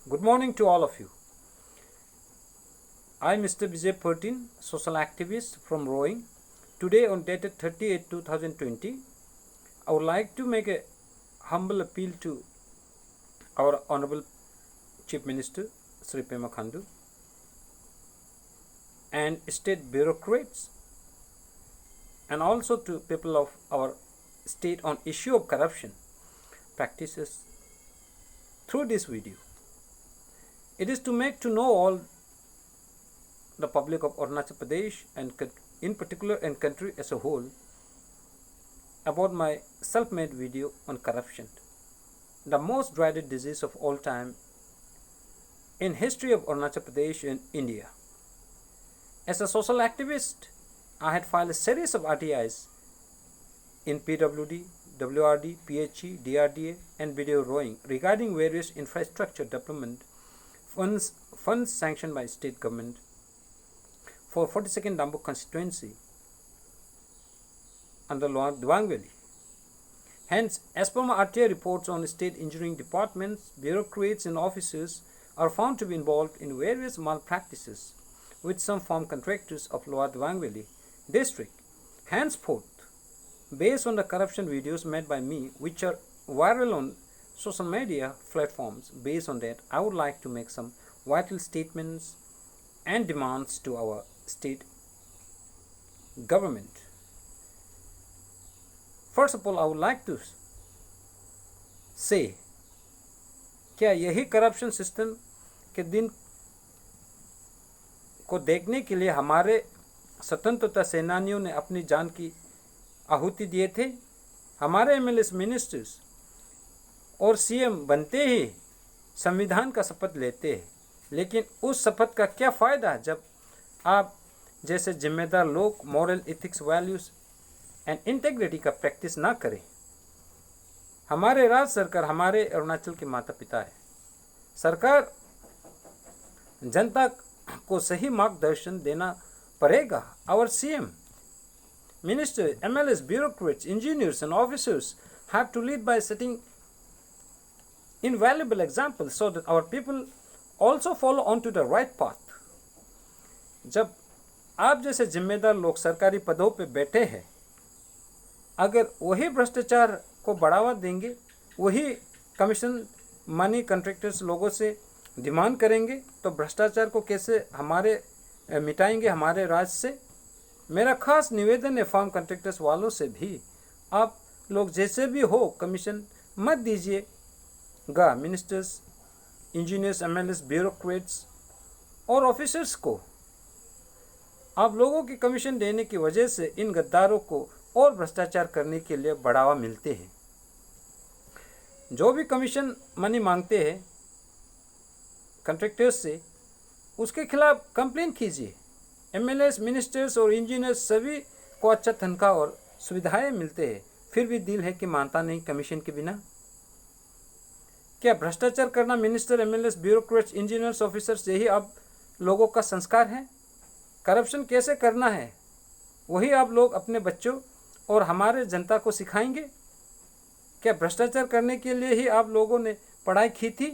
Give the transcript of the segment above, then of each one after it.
Good morning to all of you. I am Mr. Vijay Pertin, social activist from Rowing. Today on dated 30/8/2020, I would like to make a humble appeal to our Honorable Chief Minister, Sri Pema Khandu, and state bureaucrats, and also to people of our state on issue of corruption practices through this video. It is to make to know all the public of Arunachal Pradesh and in particular and country as a whole about my self-made video on corruption, the most dreaded disease of all time in history of Arunachal Pradesh and India. As a social activist, I had filed a series of RTIs in PWD, WRD, PHE, DRDA and video rowing regarding various infrastructure development funds sanctioned by state government for 42nd Dambuk constituency under Lower Dibang Valley. Hence, as per my RTI reports on state engineering departments, bureaucrats and officers are found to be involved in various malpractices with some farm contractors of Lower Dibang Valley district. Henceforth, based on the corruption videos made by me, which are viral on social media platforms, based on that, I would like to make some vital statements and demands to our state government. First of all, I would like to say, क्या यही corruption system के दिन को देखने के लिए हमारे स्वतंत्रता सेनानियों ने अपनी जान की आहुति दिए थे? हमारे एमएलए मिनिस्टर्स और सीएम बनते ही संविधान का शपथ लेते हैं, लेकिन उस शपथ का क्या फ़ायदा जब आप जैसे जिम्मेदार लोग moral ethics values and integrity का प्रैक्टिस ना करें। हमारे राज्य सरकार हमारे अरुणाचल के माता पिता है। सरकार जनता को सही मार्गदर्शन देना पड़ेगा। Our CM, minister, MLAs, bureaucrats, engineers and officers have to lead by setting invaluable examples so that our people also follow on to the right path. जब आप जैसे जिम्मेदार लोग सरकारी पदों पे बैठे हैं, अगर वही भ्रष्टाचार को बढ़ावा देंगे, वही कमीशन मनी कॉन्ट्रैक्टर्स लोगों से डिमांड करेंगे, तो भ्रष्टाचार को कैसे हमारे मिटाएंगे हमारे राज्य से? मेरा खास निवेदन है फार्म कॉन्ट्रैक्टर्स वालों से भी, आप लोग जैसे भी हो कमीशन मत दीजिएगा मिनिस्टर्स, इंजीनियर्स, एमएलएस, ब्यूरोक्रेट्स और ऑफिसर्स को। आप लोगों की कमीशन देने की वजह से इन गद्दारों को और भ्रष्टाचार करने के लिए बढ़ावा मिलते हैं। जो भी कमीशन मनी मांगते हैं कॉन्ट्रैक्टर्स से, उसके खिलाफ कंप्लेंट कीजिए। एमएलएस, मिनिस्टर्स और इंजीनियर्स सभी को अच्छा तनख्वाह और सुविधाएं मिलते हैं, फिर भी दिल है कि मानता नहीं कमीशन के बिना। क्या भ्रष्टाचार करना minister, MLAs, bureaucrats, engineers, officers यही आप लोगों का संस्कार है? करप्शन कैसे करना है वही आप लोग अपने बच्चों और हमारे जनता को सिखाएंगे? क्या भ्रष्टाचार करने के लिए ही आप लोगों ने पढ़ाई की थी?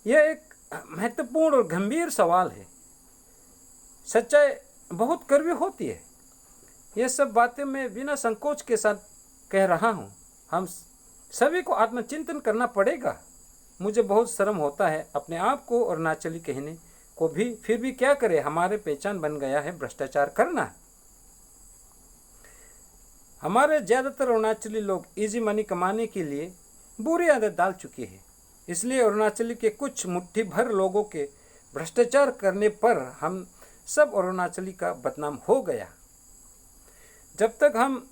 यह एक महत्वपूर्ण और गंभीर सवाल है। सच्चाई बहुत कड़वी होती है। यह सब बातें मैं बिना संकोच के साथ कह रहा हूँ। हम सभी को आत्मचिंतन करना पड़ेगा। मुझे बहुत शर्म होता है अपने आप को अरुणाचली कहने को भी, फिर भी क्या करें, हमारे पहचान बन गया है भ्रष्टाचार करना। हमारे ज़्यादातर अरुणाचली लोग इजी मनी कमाने के लिए बुरी आदत डाल चुके हैं। इसलिए अरुणाचली के कुछ मुट्ठी भर लोगों के भ्रष्टाचार करने पर हम सब अरुणाचली का बदनाम हो गया। जब तक हम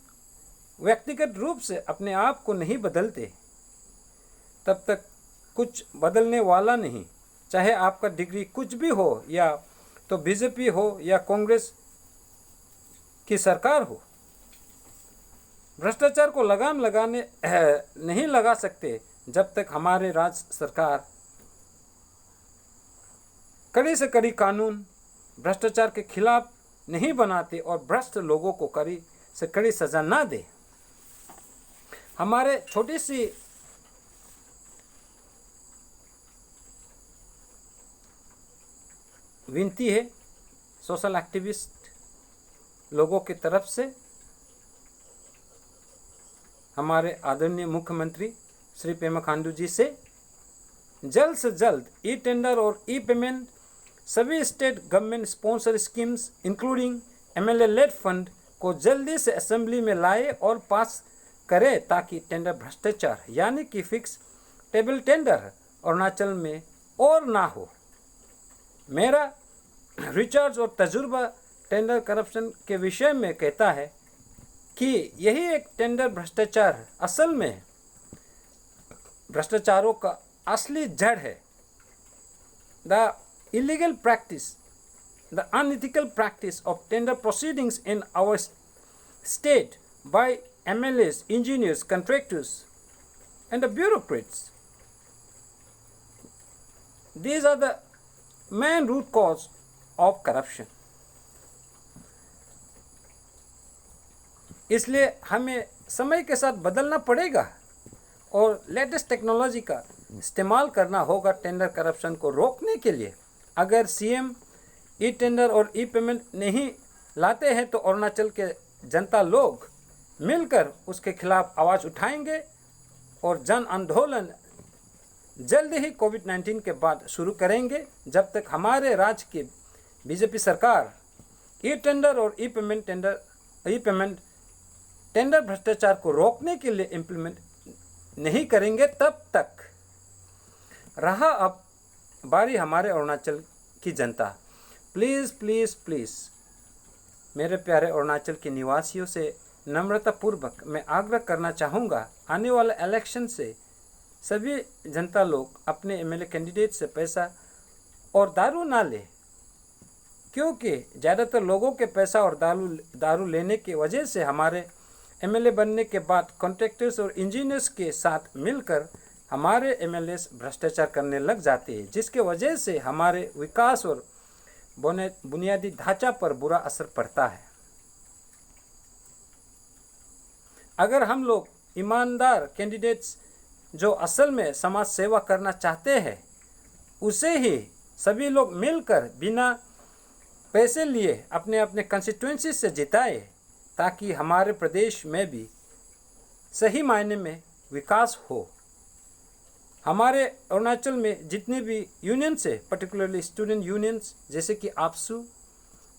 व्यक्तिगत रूप से अपने आप को नहीं बदलते, तब तक कुछ बदलने वाला नहीं। चाहे आपका डिग्री कुछ भी हो, या तो बीजेपी हो या कांग्रेस की सरकार हो, भ्रष्टाचार को लगाम लगाने नहीं लगा सकते जब तक हमारे राज्य सरकार कड़ी से कड़ी कानून भ्रष्टाचार के खिलाफ नहीं बनाते और भ्रष्ट लोगों को कड़ी से कड़ी सजा ना दे। हमारे छोटी सी विनती है सोशल एक्टिविस्ट लोगों की तरफ से हमारे आदरणीय मुख्यमंत्री श्री पेमा खांडू जी से से जल्द ई टेंडर और ई पेमेंट सभी state government sponsor schemes including MLA LAD fund को जल्दी से असेंबली में लाए और पास करे ताकि टेंडर भ्रष्टाचार यानी कि फिक्स टेबल टेंडर अरुणाचल में और ना हो। मेरा रिसर्च और तजुर्बा टेंडर करप्शन के विषय में कहता है कि यही एक टेंडर भ्रष्टाचार असल में भ्रष्टाचारों का असली जड़ है। The illegal practice, the unethical practice of tender proceedings in our state by MLAs, engineers, contractors, and the bureaucrats. These are the main root cause of corruption. इसलिए हमें समय के साथ बदलना पड़ेगा और लेटेस्ट टेक्नोलॉजी का इस्तेमाल करना होगा टेंडर करप्शन को रोकने के लिए। अगर सीएम ई टेंडर और ई पेमेंट नहीं लाते हैं तो अरुणाचल के जनता लोग मिलकर उसके खिलाफ आवाज़ उठाएंगे और जन आंदोलन जल्द ही कोविड-19 के बाद शुरू करेंगे। जब तक हमारे राज्य की बीजेपी सरकार ई टेंडर और ई पेमेंट टेंडर भ्रष्टाचार को रोकने के लिए इम्प्लीमेंट नहीं करेंगे, तब तक रहा अब बारी हमारे अरुणाचल की जनता। प्लीज़ प्लीज़ प्लीज़ मेरे प्यारे अरुणाचल के निवासियों से नम्रतापूर्वक मैं आग्रह करना चाहूँगा, आने वाले इलेक्शन से सभी जनता लोग अपने एमएलए कैंडिडेट से पैसा और दारू ना ले, क्योंकि ज़्यादातर लोगों के पैसा और दारू लेने की वजह से हमारे एमएलए बनने के बाद कॉन्ट्रैक्टर्स और इंजीनियर्स के साथ मिलकर हमारे एमएलएस भ्रष्टाचार करने लग जाते हैं, जिसके वजह से हमारे विकास और बुनियादी ढांचा पर बुरा असर पड़ता है। अगर हम लोग ईमानदार कैंडिडेट्स जो असल में समाज सेवा करना चाहते हैं, उसे ही सभी लोग मिलकर बिना पैसे लिए अपने अपने कंस्टिट्यूएंसी से जिताए, ताकि हमारे प्रदेश में भी सही मायने में विकास हो। हमारे अरुणाचल में जितने भी यूनियंस है, पर्टिकुलरली स्टूडेंट यूनियंस जैसे कि आपसू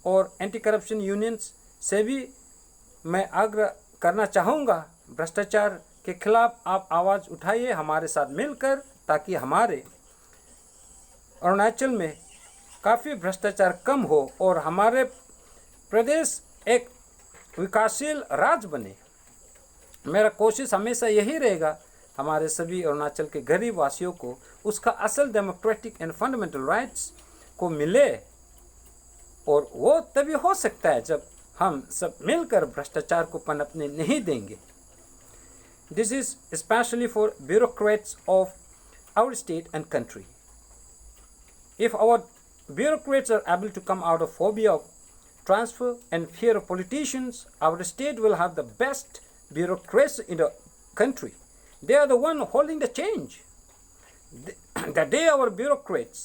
और एंटी करप्शन यूनियंस से भी मैं आग्रह करना चाहूँगा, भ्रष्टाचार के खिलाफ आप आवाज़ उठाइए हमारे साथ मिलकर, ताकि हमारे अरुणाचल में काफ़ी भ्रष्टाचार कम हो और हमारे प्रदेश एक विकासशील राज्य बने। मेरा कोशिश हमेशा यही रहेगा हमारे सभी अरुणाचल के गरीब वासियों को उसका असल डेमोक्रेटिक एंड फंडामेंटल राइट्स को मिले, और वो तभी हो सकता है जब हम सब मिलकर भ्रष्टाचार को पनपने नहीं देंगे। This is specially for bureaucrats of our state and country. If our bureaucrats are able to come out of phobia of transfer and fear of politicians, our state will have the best bureaucrats in the country. They are the one holding the change. The day our bureaucrats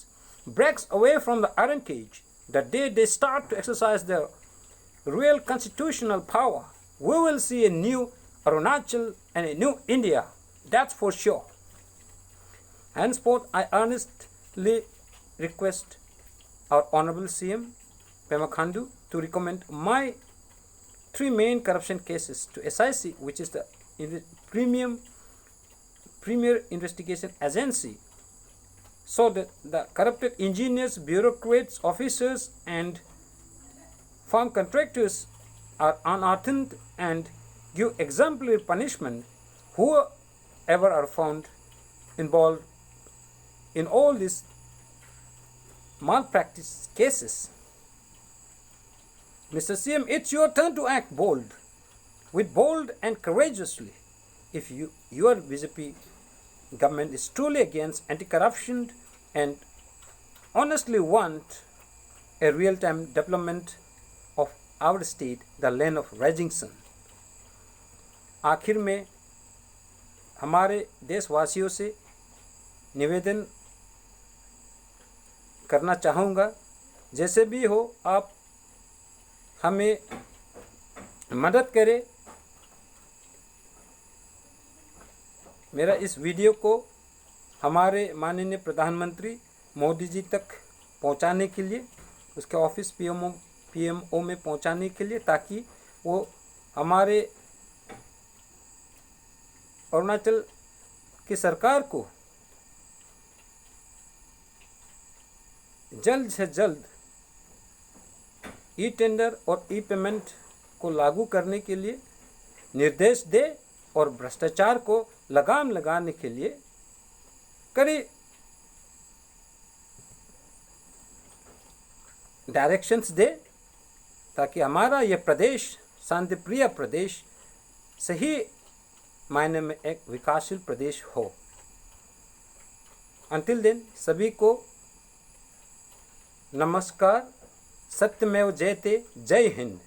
breaks away from the iron cage, the day they start to exercise their real constitutional power, we will see a new Arunachal and a new India. That's for sure. Henceforth, I earnestly request our Honorable CM Pema Khandu to recommend my 3 main corruption cases to SIC, which is the Premier Investigation Agency, so that the corrupted engineers, bureaucrats, officers and farm contractors are unearthed and give exemplary punishment whoever are found involved in all these malpractice cases. Mr. CM, it's your turn to act bold and courageously. If your BJP government is truly against anti-corruption and honestly want a real-time development of our state, the land of rising sun. आखिर में हमारे देशवासियों से निवेदन करना चाहूँगा जैसे भी हो आप हमें मदद करें। मेरा इस वीडियो को हमारे माननीय प्रधानमंत्री मोदी जी तक पहुंचाने के लिए, उसके ऑफिस पीएमओ में पहुंचाने के लिए, ताकि वो हमारे अरुणाचल की सरकार को जल्द से जल्द ई टेंडर और ई पेमेंट को लागू करने के लिए निर्देश दे और भ्रष्टाचार को लगाम लगाने के लिए कड़ी डायरेक्शंस दे, ताकि हमारा यह प्रदेश, शांति प्रिय प्रदेश, सही मायने में एक विकासशील प्रदेश हो। अंतिल दिन सभी को नमस्कार। सत्यमेव जयते। जय हिंद।